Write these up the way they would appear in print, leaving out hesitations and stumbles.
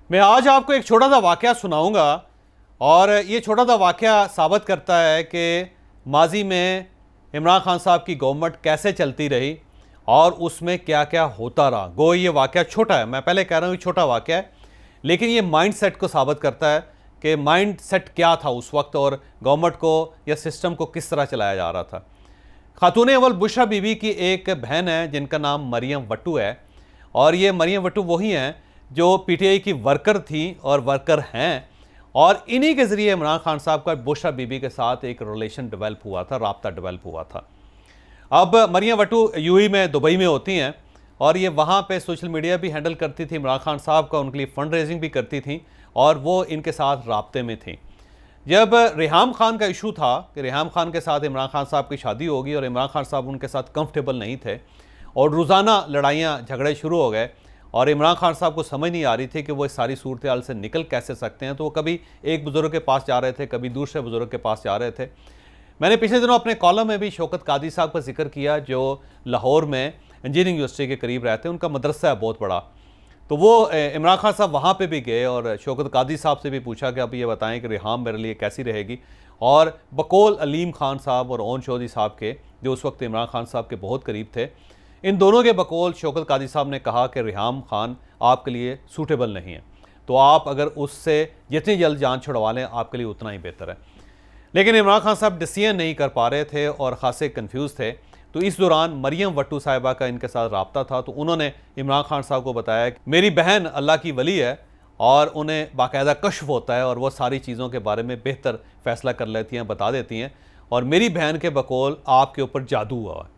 मैं आज आपको एक छोटा सा वाक़या सुनाऊंगा और ये छोटा सा वाक़या साबित करता है कि माजी में इमरान खान साहब की गवर्नमेंट कैसे चलती रही और उसमें क्या क्या होता रहा। गो ये वाक़या छोटा है, मैं पहले कह रहा हूँ ये छोटा वाक़या है, लेकिन ये माइंड सेट को साबित करता है कि माइंड सेट क्या था उस वक्त और गवर्नमेंट को या सिस्टम को किस तरह चलाया जा रहा था। खातून अव्वल बुशरा बीबी की एक बहन है जिनका नाम मरियम वट्टू है, और ये मरियम वट्टू वही हैं जो पीटीआई की वर्कर थी और वर्कर हैं, और इन्हीं के ज़रिए इमरान खान साहब का बुशरा बीबी के साथ एक रिलेशन डेवलप हुआ था, राब्ता डेवलप हुआ था। अब मरियम वट्टू यूएई में, दुबई में होती हैं और ये वहाँ पे सोशल मीडिया भी हैंडल करती थी, इमरान खान साहब का उनके लिए फ़ंड रेजिंग भी करती थी और वो इनके साथ राब्ते में थी। जब रेहाम खान का इशू था कि रेहाम खान के साथ इमरान खान साहब की शादी होगी और इमरान खान साहब उनके साथ कंफर्टेबल नहीं थे और रोज़ाना लड़ाइयाँ झगड़े शुरू हो गए और इमरान खान साहब को समझ नहीं आ रही थी कि वो इस सारी सूरत हाल से निकल कैसे सकते हैं, तो वो कभी एक बुज़ुर्ग के पास जा रहे थे, कभी दूसरे बुज़ुर्ग के पास जा रहे थे। मैंने पिछले दिनों अपने कॉलम में भी शौकत कादी साहब का जिक्र किया जो लाहौर में इंजीनियरिंग यूनिवर्सिटी के करीब रहते हैं, उनका मदरसा है बहुत बड़ा। तो वो इमरान खान साहब वहाँ पे भी गए और शौकत कादी साहब से भी पूछा कि आप ये बताएं कि रेहाम मेरे लिए कैसी रहेगी, और बकौल अलीम खान साहब और ओन चौधरी साहब के, जो उस वक्त इमरान खान साहब के बहुत करीब थे, इन दोनों के बकौल शौकत कादी साहब ने कहा कि रेहाम खान आपके लिए सूटेबल नहीं है, तो आप अगर उससे जितनी जल्द जान छुड़वा लें आपके लिए उतना ही बेहतर है। लेकिन इमरान खान साहब डिसीजन नहीं कर पा रहे थे और ख़ासे कन्फ्यूज़ थे। तो इस दौरान मरियम वट्टू साहिबा का इनके साथ रब्ता था, तो उन्होंने इमरान खान साहब को बताया कि मेरी बहन अल्लाह की वली है और उन्हें बाकायदा कश्फ होता है और वो सारी चीज़ों के बारे में बेहतर फ़ैसला कर लेती हैं, बता देती हैं, और मेरी बहन के बकौल आपके ऊपर जादू हुआ है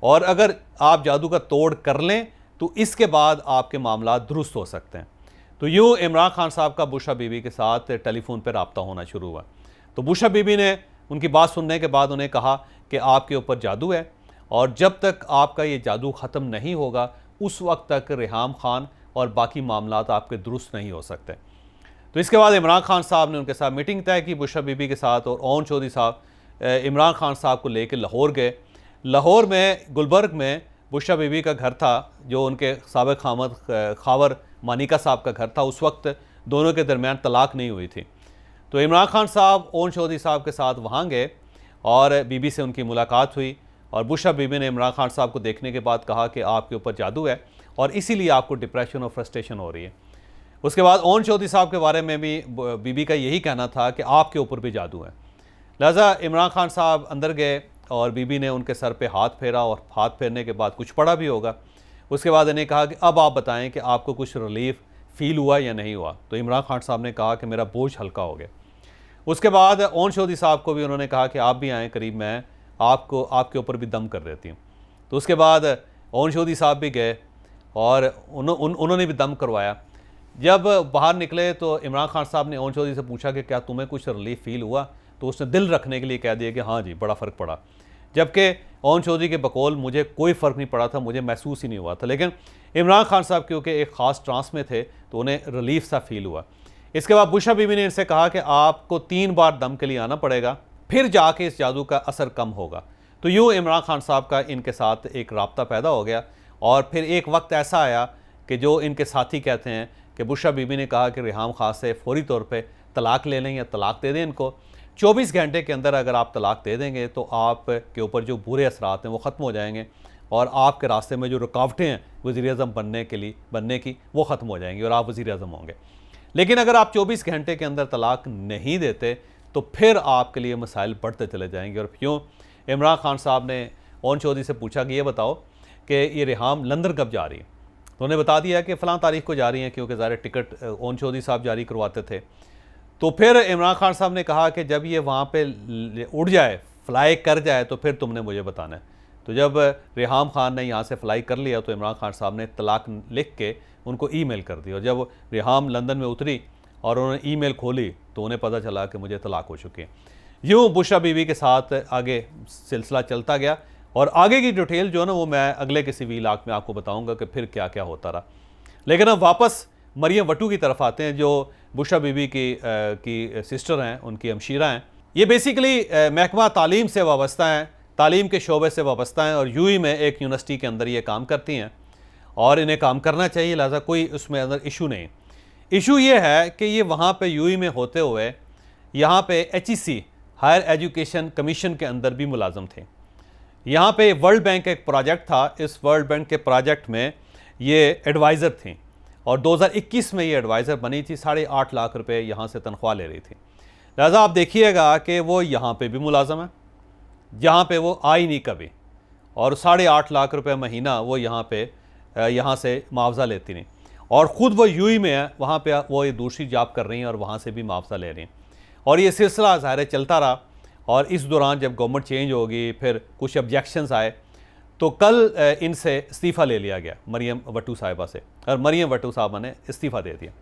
और अगर आप जादू का तोड़ कर लें तो इसके बाद आपके मामला दुरुस्त हो सकते हैं। तो यूँ इमरान खान साहब का बुशरा बीबी के साथ टेलीफोन पर रब्ता होना शुरू हुआ। तो बुशरा बीबी ने उनकी बात सुनने के बाद उन्हें कहा कि आपके ऊपर जादू है और जब तक आपका ये जादू ख़त्म नहीं होगा उस वक्त तक रेहाम खान और बाकी मामलात आपके दुरुस्त नहीं हो सकते। तो इसके बाद इमरान खान साहब ने उनके साथ मीटिंग तय की बुशरा बीबी के साथ, और ओन चौधरी साहब इमरान खान साहब को लेकर लाहौर गए। लाहौर में गुलबर्ग में बुशरा बीबी का घर था, जो उनके साबिक खावर मानिका साहब का घर था। उस वक्त दोनों के दरमियान तलाक नहीं हुई थी। तो इमरान खान साहब ओन चौधरी साहब के साथ वहाँ गए और बीबी से उनकी मुलाकात हुई और बुशरा बीबी ने इमरान खान साहब को देखने के बाद कहा कि आपके ऊपर जादू है और इसीलिए आपको डिप्रेशन और फ्रस्ट्रेशन हो रही है। उसके बाद ओन चौधरी साहब के बारे में भी बीबी का यही कहना था कि आपके ऊपर भी जादू है। लिहाजा इमरान खान साहब अंदर गए और बीबी ने उनके सर पे हाथ फेरा और हाथ फेरने के बाद कुछ पड़ा भी होगा। उसके बाद इन्हें कहा कि अब आप बताएं कि आपको कुछ रिलीफ फील हुआ या नहीं हुआ। तो इमरान खान साहब ने कहा कि मेरा बोझ हल्का हो गया। उसके बाद ओन चौधरी साहब को भी उन्होंने कहा कि आप भी आएँ करीब, मैं आपको आपके ऊपर भी दम कर देती हूँ। तो उसके बाद ओन चौधरी साहब भी गए और उन्होंने भी दम करवाया। जब बाहर निकले तो इमरान खान साहब ने ओन चौधरी से पूछा कि क्या तुम्हें कुछ रिलीफ फील हुआ, तो उसने दिल रखने के लिए कह दिया कि हाँ जी बड़ा फ़र्क पड़ा। जबकि ओन चौधरी के बकौल मुझे कोई फ़र्क नहीं पड़ा था, मुझे महसूस ही नहीं हुआ था। लेकिन इमरान खान साहब क्योंकि एक ख़ास ट्रांस में थे तो उन्हें रिलीफ सा फील हुआ। इसके बाद बुशरा बीबी ने इनसे कहा कि आपको 3 बार दम के लिए आना पड़ेगा, फिर जाके इस जादू का असर कम होगा। तो यूँ इमरान खान साहब का इनके साथ एक राब्ता पैदा हो गया। और फिर एक वक्त ऐसा आया कि जो इनके साथी कहते हैं कि बुशरा बीबी ने कहा कि रेहाम खान से फौरी तौर पे तलाक ले लें या तलाक दे दें इनको। 24 घंटे के अंदर अगर आप तलाक दे देंगे तो आपके ऊपर जो बुरे असरात हैं वो ख़त्म हो जाएंगे और आपके रास्ते में जो रुकावटें हैं वज़ीर-ए-आज़म बनने की वो ख़त्म हो जाएंगी और आप वज़ीर-ए-आज़म होंगे। लेकिन अगर आप 24 घंटे के अंदर तलाक नहीं देते तो फिर आपके लिए मसाइल बढ़ते चले जाएंगे। और क्यों इमरान खान साहब ने ओन चौधरी से पूछा कि ये बताओ कि ये रेहाम लंदन कब जा रही है। तो उन्होंने बता दिया कि फ़लाँ तारीख को जा रही हैं, क्योंकि ज़ाहिर टिकट ओन चौधरी साहब जारी करवाते थे। तो फिर इमरान खान साहब ने कहा कि जब ये वहाँ पे उड़ जाए, फ़्लाई कर जाए, तो फिर तुमने मुझे बताना है। तो जब रेहाम खान ने यहाँ से फ़्लाई कर लिया तो इमरान खान साहब ने तलाक लिख के उनको ईमेल कर दी। और जब रेहाम लंदन में उतरी और उन्होंने ईमेल खोली तो उन्हें पता चला कि मुझे तलाक हो चुकी है। यूँ बुशरा बीबी के साथ आगे सिलसिला चलता गया और आगे की डिटेल जो है ना वो मैं अगले किसी व्लॉग में आपको बताऊंगा कि फिर क्या क्या होता रहा। लेकिन अब वापस मरियम वट्टू की तरफ आते हैं, जो बुशरा बीबी की सिस्टर हैं, उनकी हमशीरा हैं। ये बेसिकली महकमा तालीम से वाबस्ता हैं, तालीम के शोबे से वाबस्ता हैं और यूएई में एक यूनिवर्सिटी के अंदर ये काम करती हैं और इन्हें काम करना चाहिए, लिहाजा कोई उसमें अंदर इशू नहीं। इशू ये है कि ये वहाँ पे यूएई में होते हुए यहाँ पे HEC हायर एजुकेशन कमीशन के अंदर भी मुलाजम थे। यहाँ पे वर्ल्ड बैंक का एक प्रोजेक्ट था, इस वर्ल्ड बैंक के प्रोजेक्ट में ये एडवाइज़र थी और 2021 में ये एडवाइज़र बनी थी। 8.5 लाख रुपए यहाँ से तनख्वाह ले रही थी। लिहाजा आप देखिएगा कि वो यहाँ पे भी मुलाजम है, जहाँ पे वो आई नहीं कभी, और 8.5 लाख रुपए महीना वो यहाँ पे यहाँ से मुआवजा लेती नहीं, और ख़ुद वो यूएई में है, वहाँ पे वो ये दूसरी जॉब कर रही हैं और वहाँ से भी मुआवजा ले रही हैं। और ये सिलसिला ज़ाहिर चलता रहा, और इस दौरान जब गवर्नमेंट चेंज होगी, फिर कुछ ऑब्जेक्शंस आए, तो कल इनसे इस्तीफ़ा ले लिया गया मरियम वट्टू साहिबा से, और मरियम वट्टू साहबा ने इस्तीफ़ा दे दिया।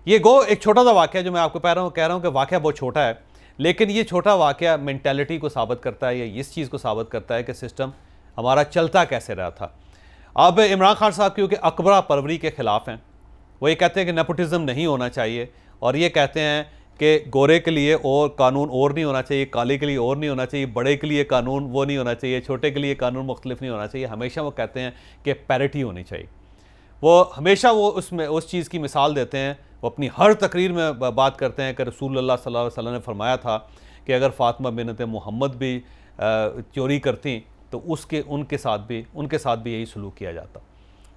ये एक छोटा सा वाक़या जो मैं आपको कह रहा हूँ कि वाक़या बहुत छोटा है, लेकिन ये छोटा वाक़या मेंटालिटी को साबित करता है, या इस चीज़ को साबित करता है कि सिस्टम हमारा चलता कैसे रहा था। अब इमरान खान साहब क्योंकि अकबरा परवरी के ख़िलाफ़ हैं, वो ये कहते हैं कि नेपोटिज़म नहीं होना चाहिए, और ये कहते हैं कि गोरे के लिए और कानून और नहीं होना चाहिए, काले के लिए और नहीं होना चाहिए, बड़े के लिए कानून वो नहीं होना चाहिए, छोटे के लिए कानून मुख्तलिफ नहीं होना चाहिए। हमेशा वो कहते हैं कि पैरिटी होनी चाहिए। वो हमेशा वो उसमें उस चीज़ की मिसाल देते हैं, वो अपनी हर तकरीर में बात करते हैं कि रसूलुल्लाह सल्लल्लाहु अलैहि वसल्लम ने फरमाया था कि अगर फ़ातिमा बिन्त मोहम्मद भी चोरी करती तो उनके साथ भी यही सलूक किया जाता।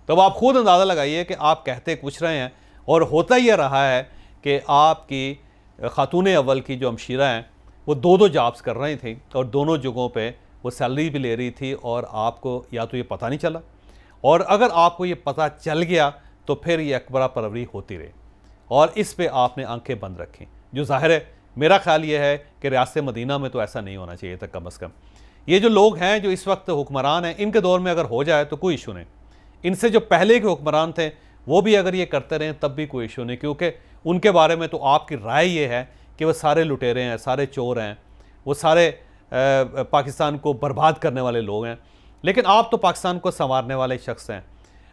तो अब आप ख़ुद अंदाज़ा लगाइए कि आप कहते कुछ रहे हैं, और होता यह रहा है कि आपकी खातून अव्वल की जो अमशीरा हैं वो 2-2 जॉब्स कर रही थी, और दोनों जगहों पे वो सैलरी भी ले रही थी, और आपको या तो ये पता नहीं चला, और अगर आपको ये पता चल गया तो फिर ये अकबरा परवरी होती रही, और इस पे आपने आंखें बंद रखी, जो ज़ाहिर है मेरा ख्याल ये है कि रियासत मदीना में तो ऐसा नहीं होना चाहिए था। कम अज़ कम ये जो लोग हैं जो इस वक्त हुक्मरान हैं, इनके दौर में अगर हो जाए तो कोई इशू नहीं, इनसे जो पहले के हुक्मरान थे वो भी अगर ये करते रहें तब भी कोई इशू नहीं, क्योंकि उनके बारे में तो आपकी राय ये है कि वो सारे लुटेरे हैं, सारे चोर हैं, वो सारे पाकिस्तान को बर्बाद करने वाले लोग हैं। लेकिन आप तो पाकिस्तान को संवारने वाले शख्स हैं,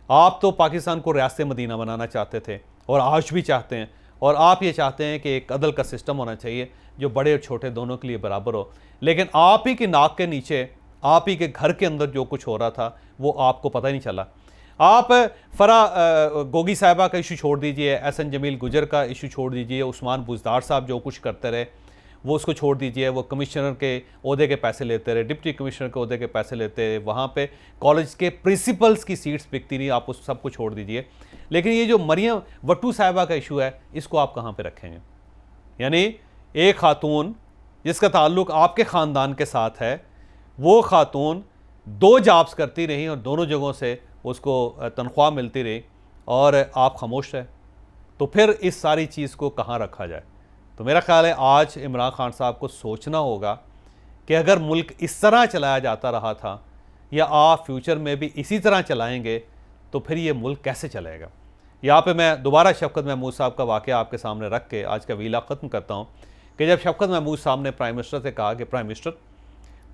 आप तो पाकिस्तान को रियासत मदीना बनाना चाहते थे और आज भी चाहते हैं, और आप ये चाहते हैं कि एक अदल का सिस्टम होना चाहिए जो बड़े और छोटे दोनों के लिए बराबर हो। लेकिन आप ही की नाक के नीचे, आप ही के घर के अंदर जो कुछ हो रहा था वो आपको पता ही नहीं चला। आप फरा गोगी साहिबा का इशू छोड़ दीजिए, एहसन जमील गुजर का इशू छोड़ दीजिए, उस्मान बुज़दार साहब जो कुछ करते रहे वो उसको छोड़ दीजिए, वो कमिश्नर के ओहदे के पैसे लेते रहे, डिप्टी कमिश्नर के ओहदे के पैसे लेते रहे, वहाँ पे कॉलेज के प्रिंसिपल्स की सीट्स बिकती नहीं, आप उस सब को छोड़ दीजिए। लेकिन ये जो मरियम वट्टू साहिबा का इशू है, इसको आप कहाँ पे रखेंगे? यानी एक खातून जिसका ताल्लुक़ आपके ख़ानदान के साथ है, वो खातून 2 जॉब्स करती रही और दोनों जगहों से उसको तनख्वाह मिलती रही, और आप खामोश रहे, तो फिर इस सारी चीज़ को कहाँ रखा जाए? तो मेरा ख्याल है आज इमरान खान साहब को सोचना होगा कि अगर मुल्क इस तरह चलाया जाता रहा था, या आप फ्यूचर में भी इसी तरह चलाएंगे, तो फिर ये मुल्क कैसे चलेगा? यहाँ पे मैं दोबारा शफ़क़त महमूद साहब का वाक़या आपके सामने रख के आज का वीला ख़त्म करता हूँ कि जब शफ़क़त महमूद साहब ने प्राइम मिनिस्टर से कहा कि प्राइम मिनिस्टर,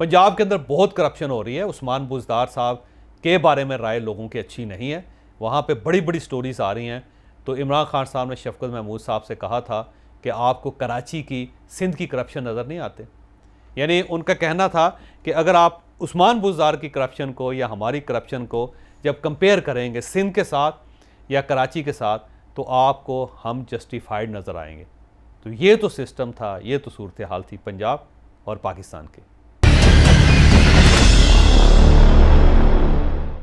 पंजाब के अंदर बहुत करप्शन हो रही है, उस्मान बुज़दार साहब के बारे में राय लोगों की अच्छी नहीं है, वहाँ पे बड़ी बड़ी स्टोरीज़ आ रही हैं, तो इमरान खान साहब ने शफ़क़त महमूद साहब से कहा था कि आपको कराची की, सिंध की करप्शन नज़र नहीं आते। यानी उनका कहना था कि अगर आप उस्मान बुज़दार की करप्शन को या हमारी करप्शन को जब कंपेयर करेंगे सिंध के साथ या कराची के साथ, तो आपको हम जस्टिफाइड नज़र आएंगे। तो ये तो सिस्टम था, ये तो सूरत हाल थी पंजाब और पाकिस्तान की।